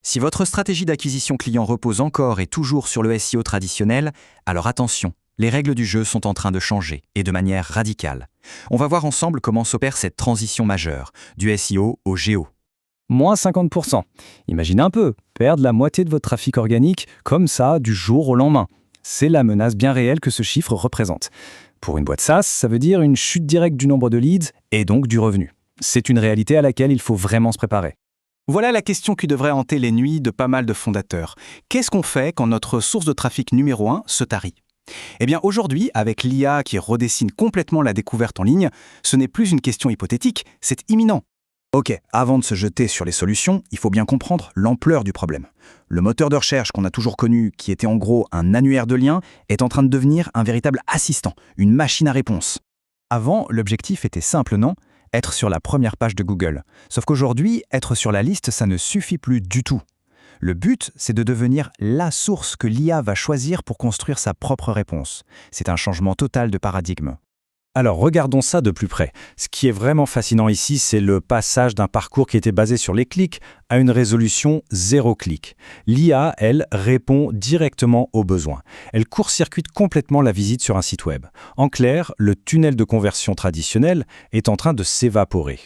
Si votre stratégie d'acquisition client repose encore et toujours sur le SEO traditionnel, alors attention, les règles du jeu sont en train de changer, et de manière radicale. On va voir ensemble comment s'opère cette transition majeure, du SEO au GEO. Moins 50%. Imaginez un peu, perdre la moitié de votre trafic organique, comme ça, du jour au lendemain. C'est la menace bien réelle que ce chiffre représente. Pour une boîte SaaS, ça veut dire une chute directe du nombre de leads et donc du revenu. C'est une réalité à laquelle il faut vraiment se préparer. Voilà la question qui devrait hanter les nuits de pas mal de fondateurs. Qu'est-ce qu'on fait quand notre source de trafic numéro 1 se tarit ? Eh bien aujourd'hui, avec l'IA qui redessine complètement la découverte en ligne, ce n'est plus une question hypothétique, c'est imminent. Ok, avant de se jeter sur les solutions, il faut bien comprendre l'ampleur du problème. Le moteur de recherche qu'on a toujours connu, qui était en gros un annuaire de liens, est en train de devenir un véritable assistant, une machine à réponse. Avant, l'objectif était simple, non ? Être sur la première page de Google. Sauf qu'aujourd'hui, être sur la liste, ça ne suffit plus du tout. Le but, c'est de devenir la source que l'IA va choisir pour construire sa propre réponse. C'est un changement total de paradigme. Alors regardons ça de plus près. Ce qui est vraiment fascinant ici, c'est le passage d'un parcours qui était basé sur les clics à une résolution 0 clic. L'IA, elle, répond directement aux besoins. Elle court-circuite complètement la visite sur un site web. En clair, le tunnel de conversion traditionnel est en train de s'évaporer.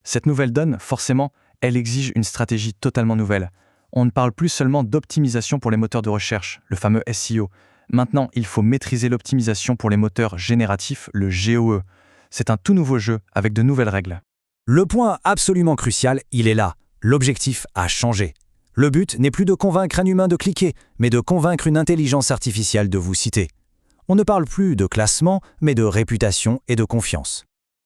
Cette nouvelle donne, forcément, elle exige une stratégie totalement nouvelle. On ne parle plus seulement d'optimisation pour les moteurs de recherche, le fameux SEO. Maintenant, il faut maîtriser l'optimisation pour les moteurs génératifs, le GOE. C'est un tout nouveau jeu avec de nouvelles règles. Le point absolument crucial, il est là. L'objectif a changé. Le but n'est plus de convaincre un humain de cliquer, mais de convaincre une intelligence artificielle de vous citer. On ne parle plus de classement, mais de réputation et de confiance.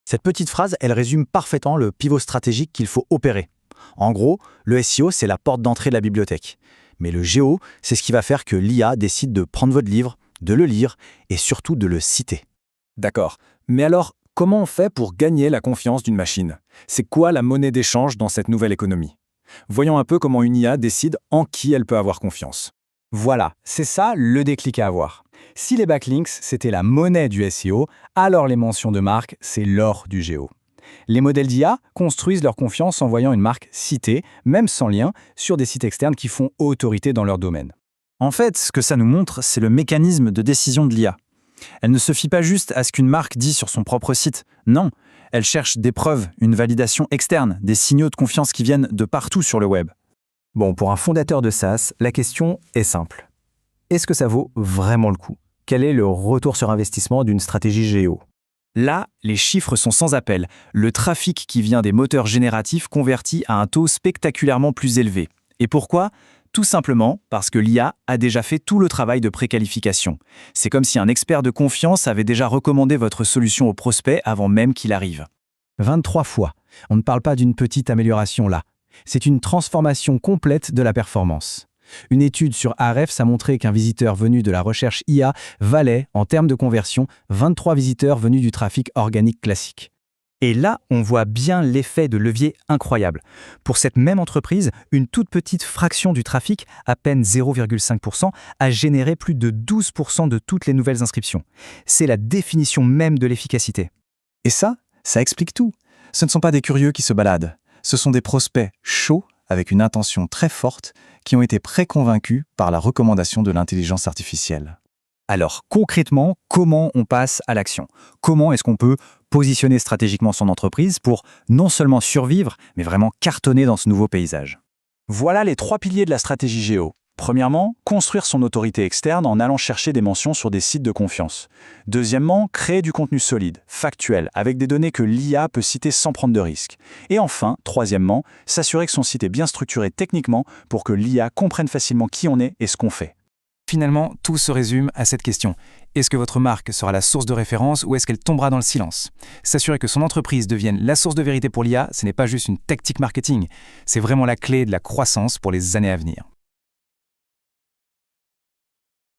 Cette petite phrase, elle résume parfaitement le pivot stratégique qu'il faut opérer. En gros, le SEO, c'est la porte d'entrée de la bibliothèque. Mais le GEO, c'est ce qui va faire que l'IA décide de prendre votre livre, de le lire et surtout de le citer. D'accord. Mais alors, comment on fait pour gagner la confiance d'une machine ? C'est quoi la monnaie d'échange dans cette nouvelle économie ? Voyons un peu comment une IA décide en qui elle peut avoir confiance. Voilà, c'est ça le déclic à avoir. Si les backlinks, c'était la monnaie du SEO, alors les mentions de marque, c'est l'or du GEO. Les modèles d'IA construisent leur confiance en voyant une marque citée, même sans lien, sur des sites externes qui font autorité dans leur domaine. En fait, ce que ça nous montre, c'est le mécanisme de décision de l'IA. Elle ne se fie pas juste à ce qu'une marque dit sur son propre site. Non, elle cherche des preuves, une validation externe, des signaux de confiance qui viennent de partout sur le web. Bon, pour un fondateur de SaaS, la question est simple. Est-ce que ça vaut vraiment le coup ? Quel est le retour sur investissement d'une stratégie GEO ? Là, les chiffres sont sans appel. Le trafic qui vient des moteurs génératifs convertit à un taux spectaculairement plus élevé. Et pourquoi ? Tout simplement parce que l'IA a déjà fait tout le travail de préqualification. C'est comme si un expert de confiance avait déjà recommandé votre solution au prospect avant même qu'il arrive. 23 fois. On ne parle pas d'une petite amélioration là. C'est une transformation complète de la performance. Une étude sur Ahrefs a montré qu'un visiteur venu de la recherche IA valait, en termes de conversion, 23 visiteurs venus du trafic organique classique. Et là, on voit bien l'effet de levier incroyable. Pour cette même entreprise, une toute petite fraction du trafic, à peine 0,5%, a généré plus de 12% de toutes les nouvelles inscriptions. C'est la définition même de l'efficacité. Et ça explique tout. Ce ne sont pas des curieux qui se baladent. Ce sont des prospects chauds, avec une intention très forte, qui ont été préconvaincus par la recommandation de l'intelligence artificielle. Alors, concrètement, comment on passe à l'action ? Comment est-ce qu'on peut positionner stratégiquement son entreprise pour non seulement survivre, mais vraiment cartonner dans ce nouveau paysage ? Voilà les 3 piliers de la stratégie GEO. Premièrement, construire son autorité externe en allant chercher des mentions sur des sites de confiance. Deuxièmement, créer du contenu solide, factuel, avec des données que l'IA peut citer sans prendre de risques. Et enfin, troisièmement, s'assurer que son site est bien structuré techniquement pour que l'IA comprenne facilement qui on est et ce qu'on fait. Finalement, tout se résume à cette question. Est-ce que votre marque sera la source de référence ou est-ce qu'elle tombera dans le silence ? S'assurer que son entreprise devienne la source de vérité pour l'IA, ce n'est pas juste une tactique marketing, c'est vraiment la clé de la croissance pour les années à venir.